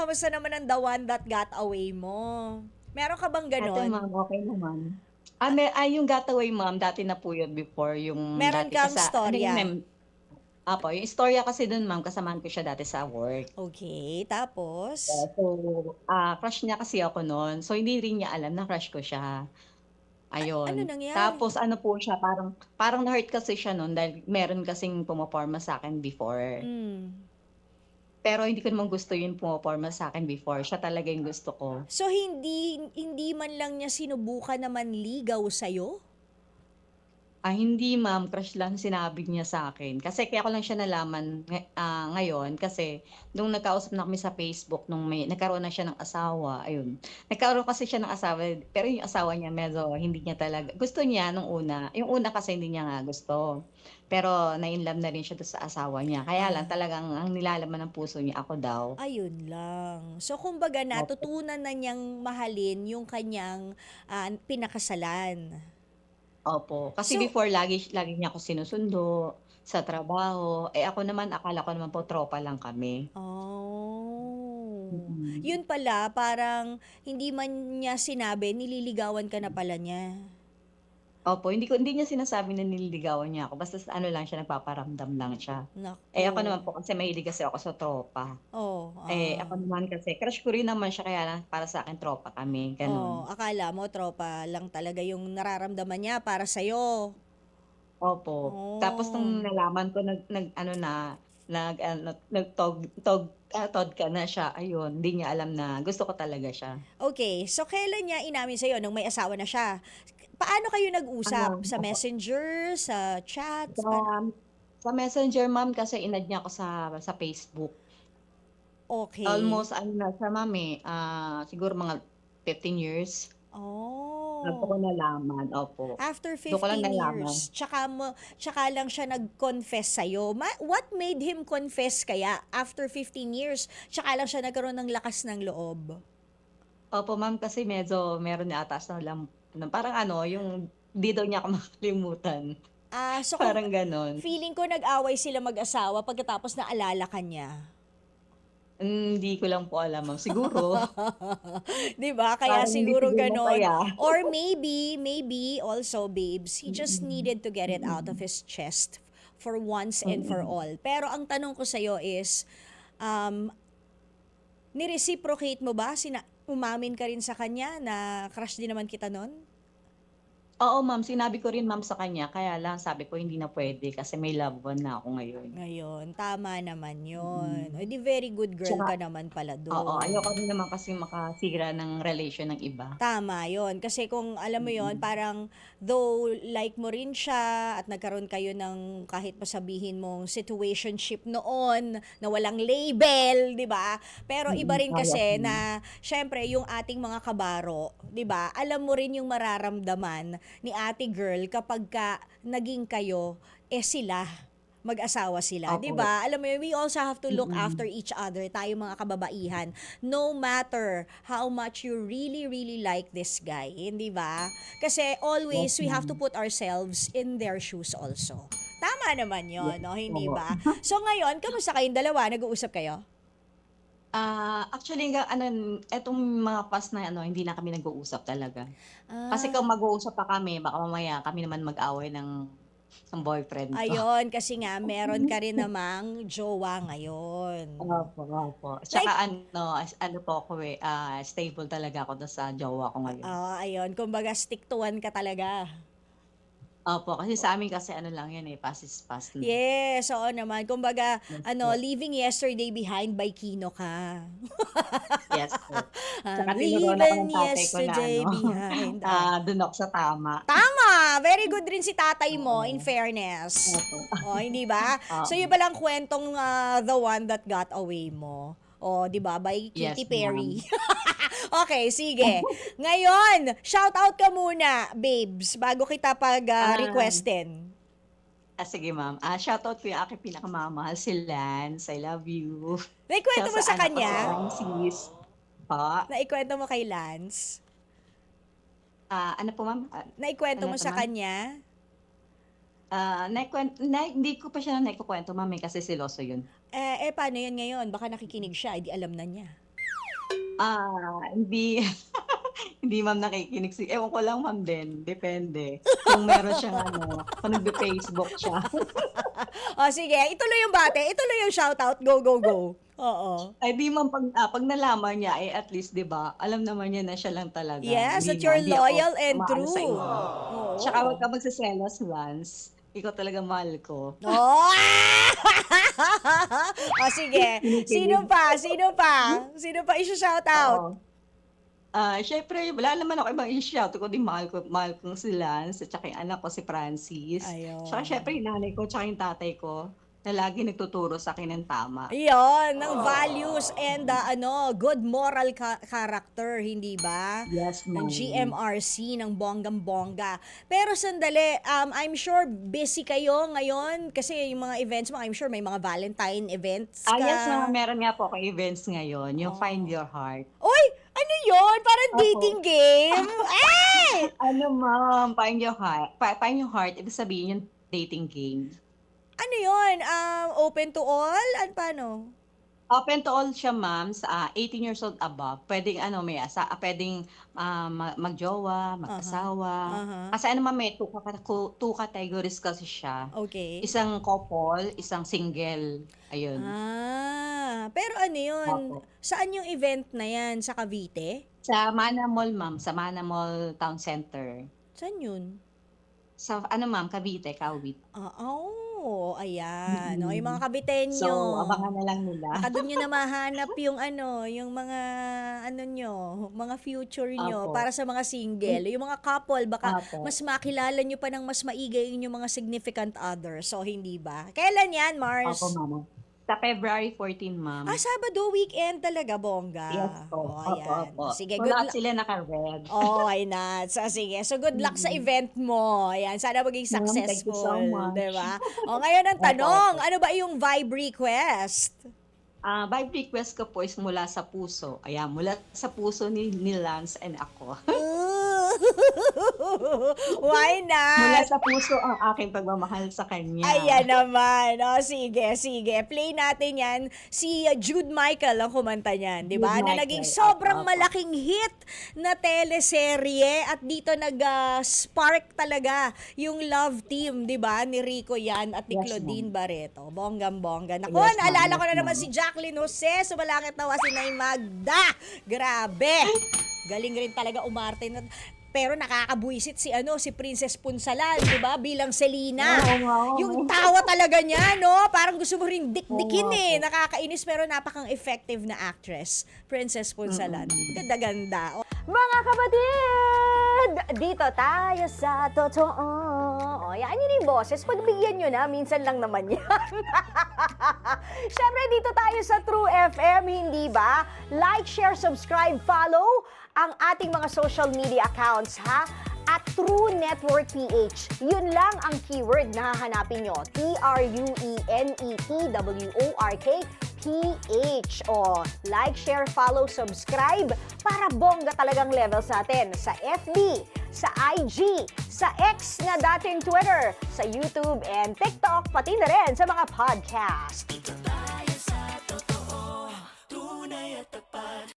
Kamusta naman ang the one that got away mo? Meron ka bang Eto ganon? ma'am, okey naman. Yung Gataway ma'am, dati na po yun before yung Meron dati kang ano yun storya? ma'am, opo, yung istorya kasi dun ma'am kasamahan ko siya dati sa work. Okay, tapos? So, crush niya kasi ako nun, so hindi rin niya alam na crush ko siya, Ano ayun. nangyari? Tapos ano po siya, parang parang na-hurt kasi siya nun dahil meron kasing pumoporma sa'kin before. Hmm. Pero hindi ko naman gusto yung pumoporma sa'kin before, siya talaga yung gusto ko. So, hindi man lang niya sinubukan na manligaw sa'yo? Hindi ma'am, crush lang sinabi niya sa'kin. Kasi kaya ko lang siya nalaman ngayon kasi nung nagkausap na kami sa Facebook nung nagkaroon na siya ng asawa, ayun. Nagkaroon kasi siya ng asawa, pero yung asawa niya medyo hindi niya talaga gusto niya nung una, yung una kasi hindi niya nga gusto. Pero na-inlove na rin siya dun sa asawa niya, kaya lang Ah, talagang ang nilalaman ng puso niya ako daw. ayun lang. So, kumbaga Opo. natutunan na niyang mahalin yung kanyang pinakasalan. Opo, kasi So, before lagi lagi niya ako sinusundo sa trabaho, ako naman akala ko naman po tropa lang kami. oh. Mm. Yun pala, parang hindi man niya sinabi, nililigawan ka na pala niya. Opo, hindi niya sinasabi na nililigawan niya ako, basta sa ano lang siya, nagpaparamdam lang siya. Ako Naku. naman po kasi mahilig kasi ako sa tropa. Oh, Ako naman kasi crush ko rin naman siya, kaya lang para sa'kin tropa kami, oh, gano'n. akala mo tropa lang talaga yung nararamdaman niya para sa'yo. Opo, tapos Oh. nung nalaman ko nag-ano na, nag-ano, tog ka na siya, ayun, hindi niya alam na gusto ko talaga siya. Okay, so kailan niya inamin sa'yo nung may asawa na siya? Paano kayo nag-usap? Sa Opo. Messenger, sa chats, Sa sa Messenger ma'am kasi in-add niya ako sa Facebook. okay. Almost ano na siya ma'am, siguro mga 15 years. Do'n ko Oh. nalaman, opo. After Do'n ko lang 15 nalaman. years, tsaka lang siya nag-confess sa'yo. What made him confess kaya? After 15 years, tsaka lang siya nagkaroon ng lakas ng loob. Opo ma'am, kasi medyo meron ata siyang parang ano, yung 'di daw niya ako makalimutan, So kung parang gano'n. feeling ko nag-away sila mag-asawa pagkatapos naalala ka niya. Hindi ko lang po alam ma'am, siguro 'Di ba? Kaya parang hindi siguro siguro gano'n. masaya. Or maybe also, babes, he just Mm, needed to get it out of mm, his chest for once and for mm. all. Pero ang tanong ko sa'yo is, um, ni-reciprocate mo ba? Umamin ka rin sa kanya na crush din naman kita nun? Oo ma'am, sinabi ko rin ma'am sa kanya, kaya lang sabi ko hindi na puwede kasi may loved one na ako ngayon. Ngayon, tama naman yun. O Mm. di very good girl Tsaka ka naman pala oo, doon. ayoko rin naman kasing makasira ng relasyon ng iba. Tama yon. Kasi kung alam mo yon, Mm, parang though like mo rin siya at nagkaroon kayo ng kahit masabihin mong situationship noon na walang label, di ba? Pero iba rin yes kasi ma'am. na syempre yung ating mga kabaro, di ba? Alam mo rin yung mararamdaman ni ate girl kapag ka naging kayo, sila mag-asawa sila, 'di Opo. ba? Alam mo yun, we also have to look after Mm, each other, tayo mga kababaihan, no matter how much you really really like this guy, hindi ba? Kasi yes always we have to ma'am. put ourselves in their shoes also. Tama naman Yes 'yon, no? Hindi po. ba? So ngayon, kamusta kayong dalawa? Nag-uusap kayo? Actually etong mga past na ano, hindi na kami nag-uusap talaga. Kasi Ah, kung mag-uusap pa kami baka mamaya kami naman mag-away ng boyfriend ko. ayun, kasi nga meron ka rin namang jowa ngayon. Opo, opo. Tsaka Like, ano po ako, stable talaga ako dun sa jowa ko ngayon. ayun, kumbaga stick to one ka talaga. Opo, kasi sa'min kasi ano lang yan, pass is pass lang. Yes, oo naman. Kumbaga, Yes po. leaving yesterday behind by Kino ka. Yes po. I'm Tsaka tinuruan ako leaving ng tatay ko na ano, yesterday behind. Oh. dun ako sa tama. Tama! Very good rin si tatay mo, in Oo, fairness. opo. Oh, hindi ba? So, Oo. yun palang kwentong The One That Got Away mo. Oh, 'di ba? By Katy Yes, Perry. ma'am. Okay, sige. Ngayon, shout out ka muna, babes, bago kita pag Ah, requestin. sige ma'am. Shoutout ko yung aking pinakamamahal, si Lance, I love you. Naikwento Tsaka mo sa sa anak ko kanya? si Francis. Po? Naikwento mo kay Lance? Ano po ma'am? Naikwento Ano mo to sa ma'am? kanya? Hindi ko pa siya naikukuwento ma'am, kasi seloso yun. Paano yun ngayon? Baka nakikinig siya, di alam na niya. Hindi hindi ma'am nakikinig ewan ko lang ma'am din, depende. Kung meron siyang ano, kung nagbe-Facebook siya. O sige, ituloy yung bate, ituloy yung shoutout. Go, go, go. Oo. Ay di ma'am 'pag nalaman niya, eh, at least 'di ba, alam naman niya na siya lang talaga, Yes, that you're hindi ako loyal and umaano sa true. iba. Tsaka Oo. wag ka magseselos, Lance, ikaw talaga mahal ko. Oh! O sige, sino Kinikilig. pa? Sino pa? Sino pa i-shoutout? Oo. Siyempre wala naman ako ibang i-shout kundi mahal ko si Lance at tsaka yung anak ko si Francis. Tsaka siyempre Ayun. yung nanay ko tsaka yung tatay ko na lagi nagtuturo sa'kin ng tama. Ayun, ng values and good moral character, hindi ba? Yes, Ng ma'am. GMRC, ng bonggam-bongga. Pero sandali, I'm sure busy kayo ngayon kasi yung mga events mo, I'm sure may mga Valentine events ka. Yes ma'am, meron nga po akong events ngayon, yung Find Oh. Your Heart. Uy! Ano yun? Parang Opo. dating game? Eh! Ano ma'am, Find Your Heart, ibig sabihin yung dating game. Ano yun? Open to all? Ano paano? Open to all siya ma'am, sa 18 years old above. Puwedeng ano, puwedeng, magjowa, Aha. mag-asawa. Aha. Kasi ano ma'am, may two categories kasi siya. Okay. Isang couple, isang single, ayun. Pero ano yun? Opo. Saan yung event na yan? Sa Cavite? Sa Mana Mall ma'am, sa Mana Mall Town Center. Saan yun? Sa ano ma'am, Cavite, Kawit. Ayan. O, yung mga Mm. Kabitenyo. So, abangan na lang nila. Baka doon nyo na mahanap yung mga, mga future nyo Opo. para sa mga single. Yung mga couple, baka Opo. mas makilala nyo pa ng mas maigi yung inyong mga significant others. So, hindi ba? Kailan yan, Mars? Opo ma'am. Sa February 14 ma'am. Sabado, weekend talaga, bongga. Yes po. O, Opo, ayan. opo. Sige, So, good lahat luck. sila naka-red. Oh, why not? So, sige. So, good luck sa event mo. Ayan, sana maging Ma'am, thank you successful. so much. Diba? O, ngayon ang Opo, tanong, opo. ano ba yung vibe request? Vibe request ko po is mula sa puso. Ayan, mula sa puso ni Lance and ako. Why Mula not? sa puso ang aking pagmamahal sa kanya. Ayan naman. O, sige, sige. Play natin yan. Si Jude Michael ang kumanta niyan, di ba? Jude Na Michael. naging sobrang Opo, opo. malaking hit na teleserye at dito nag-spark talaga yung love team, di ba? Ni Rico yan at ni Yes, Claudine Barreto. Bonggam-bongga. Naku, Yes, ma'am. naalala ko Yes, na naman ma'am. si Jacqueline Jose. Sumalangit nawa si Nay Magda. Grabe. Galing rin talaga umarte na. Pero nakakabuisit si Princess Punsalan, 'di ba? Bilang Selena. Oo nga, oo. Yung tawa talaga niya, no? Parang gusto mo ring dikdikin Oo nga po. Nakakainis pero napakang effective na actress, Princess Punsalan. Mm. Ganda-ganda. Mga kapatid, dito tayo sa totoo. O, yan yun yung boses. Pagbigyan nyo na, minsan lang naman yan. Siyempre, dito tayo sa True FM, hindi ba? Like, share, subscribe, follow ang ating mga social media accounts, ha? At True Network PH. Yun lang ang keyword na hahanapin nyo. TrueNetwork PH. O, like, share, follow, subscribe para bongga talagang levels natin sa FB, sa IG, sa X na dating Twitter, sa YouTube and TikTok, pati na rin sa mga podcast.